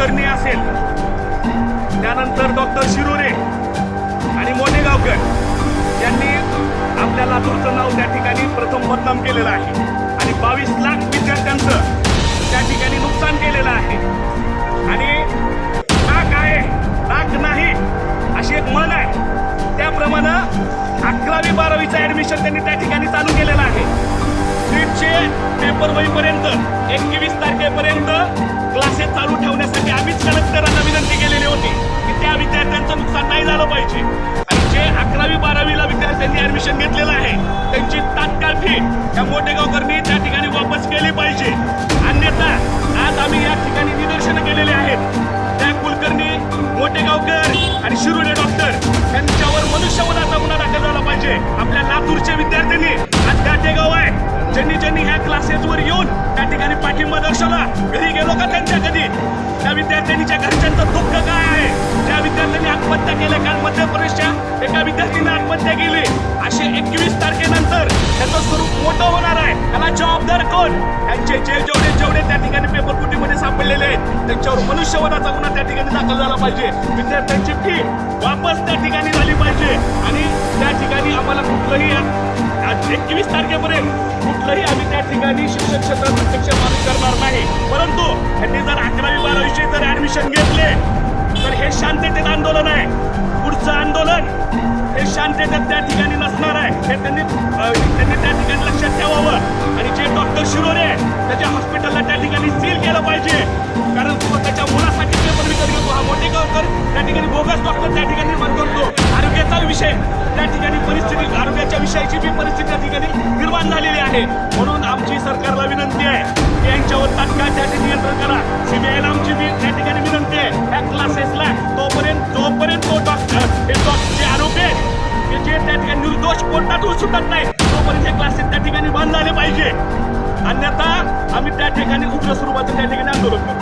कुलकर्णी असेल, त्यानंतर डॉक्टर शिरोरे आणि मोठेगावकर यांनी आपल्या लातूरचं नाव त्या ठिकाणी प्रथम बदनाम केलेलं आहे आणि 22 लाख विद्यार्थ्यांचं त्या ठिकाणी नुकसान केलेलं आहे. आणि नाक आहे नाक नाही अशी एक म्हण आहे, त्याप्रमाणे 11वी 12वीचं ऍडमिशन त्यांनी त्या ठिकाणी चालू केलेलं आहे. नीटचे पेपर होईपर्यंत 21 तारखेपर्यंत क्लासेस चालू ठेवण्यासाठी आम्हीच कलेक्टरांना विनंती केलेली होती की त्या विद्यार्थ्यांचं नुकसान नाही झालं पाहिजे. आणि जे 11वी 12वीला विद्यार्थ्यांनी ऍडमिशन घेतलेलं आहे त्यांची तात्काळ फी त्या मोठेगावकरांनी त्या ठिकाणी वापस केली पाहिजे. अन्यथा आज आम्ही या ठिकाणी निदर्शनं केलेली आहेत. त्या कुलकर्णी, मोठेगावकर आणि शिरोळे डॉक्टर यांच्यावर मनुष्यवधाचा गुन्हा दाखल झाला पाहिजे. आपल्या लातूरचे विद्यार्थ्यांनी आज गाठेगाव आहे, ज्यांनी ह्या क्लासेसवर येऊन त्या ठिकाणी पाठिंबा दर्शवला, घरी गेलो का त्यांच्या कधी? त्या विद्यार्थ्यांच्या घरच्यांचं दुःख काय आहे? ज्या विद्यार्थ्यांनी आत्महत्या केल्या, काल मध्य प्रदेशच्या एका विद्यार्थ्यांनी आत्महत्या केली. असे 21 तारखेनंतर त्याचं स्वरूप मोठं होणार आहे. त्याला जबाबदार कोण? त्यांचे जेवढे त्या ठिकाणी पेपर फुटीमध्ये सापडलेले आहेत त्यांच्यावर मनुष्यवधाचा गुन्हा त्या ठिकाणी दाखल झाला पाहिजे. विद्यार्थ्यांची फी वापस त्या ठिकाणी झाली पाहिजे. आणि त्या ठिकाणी आम्हाला कुठलंही 21 तारखेपर्यंत कुठलंही आम्ही त्या ठिकाणी शिक्षण क्षेत्रात प्रत्यक्ष मागणी करणार नाही. परंतु त्यांनी जर 11वी 12वीचे जर ऍडमिशन घेतले तर हे शांततेत आंदोलन आहे. पुढचं आंदोलन हे शांततेत त्या ठिकाणी नसणार आहे. हे त्यांनी त्या ठिकाणी लक्षात ठेवावं. आणि जे डॉक्टर शिरोरे त्याच्या हॉस्पिटलला त्या ठिकाणी सील केलं पाहिजे, कारण तो त्याच्या मुलासाठी पेपर विकत घेतो. हा मोठेगावकर त्या ठिकाणी बोगस डॉक्टर त्या ठिकाणी निर्माण करतो. आरोग्याचा विषय त्या ठिकाणी परिस्थिती, आरोग्याच्या विषयाची बी परिस्थिती त्या ठिकाणी निर्माण झालेली आहे. म्हणून आमची सरकारला विनंती आहे की यांच्यावर तात्काळ त्या ठिकाणी नियंत्रण करा. सीबीआयला आमची त्या ठिकाणी विनंती आहे, या क्लासेसला जोपर्यंत तो डॉक्टर जे आरोपी आहेत की जे त्या ठिकाणी निर्दोष कोर्टातून सुटत नाही तोपर्यंत हे क्लासेस त्या ठिकाणी बंद झाले पाहिजे. अन्यथा आम्ही त्या ठिकाणी उग्र स्वरूपाचं त्या ठिकाणी आंदोलन करू.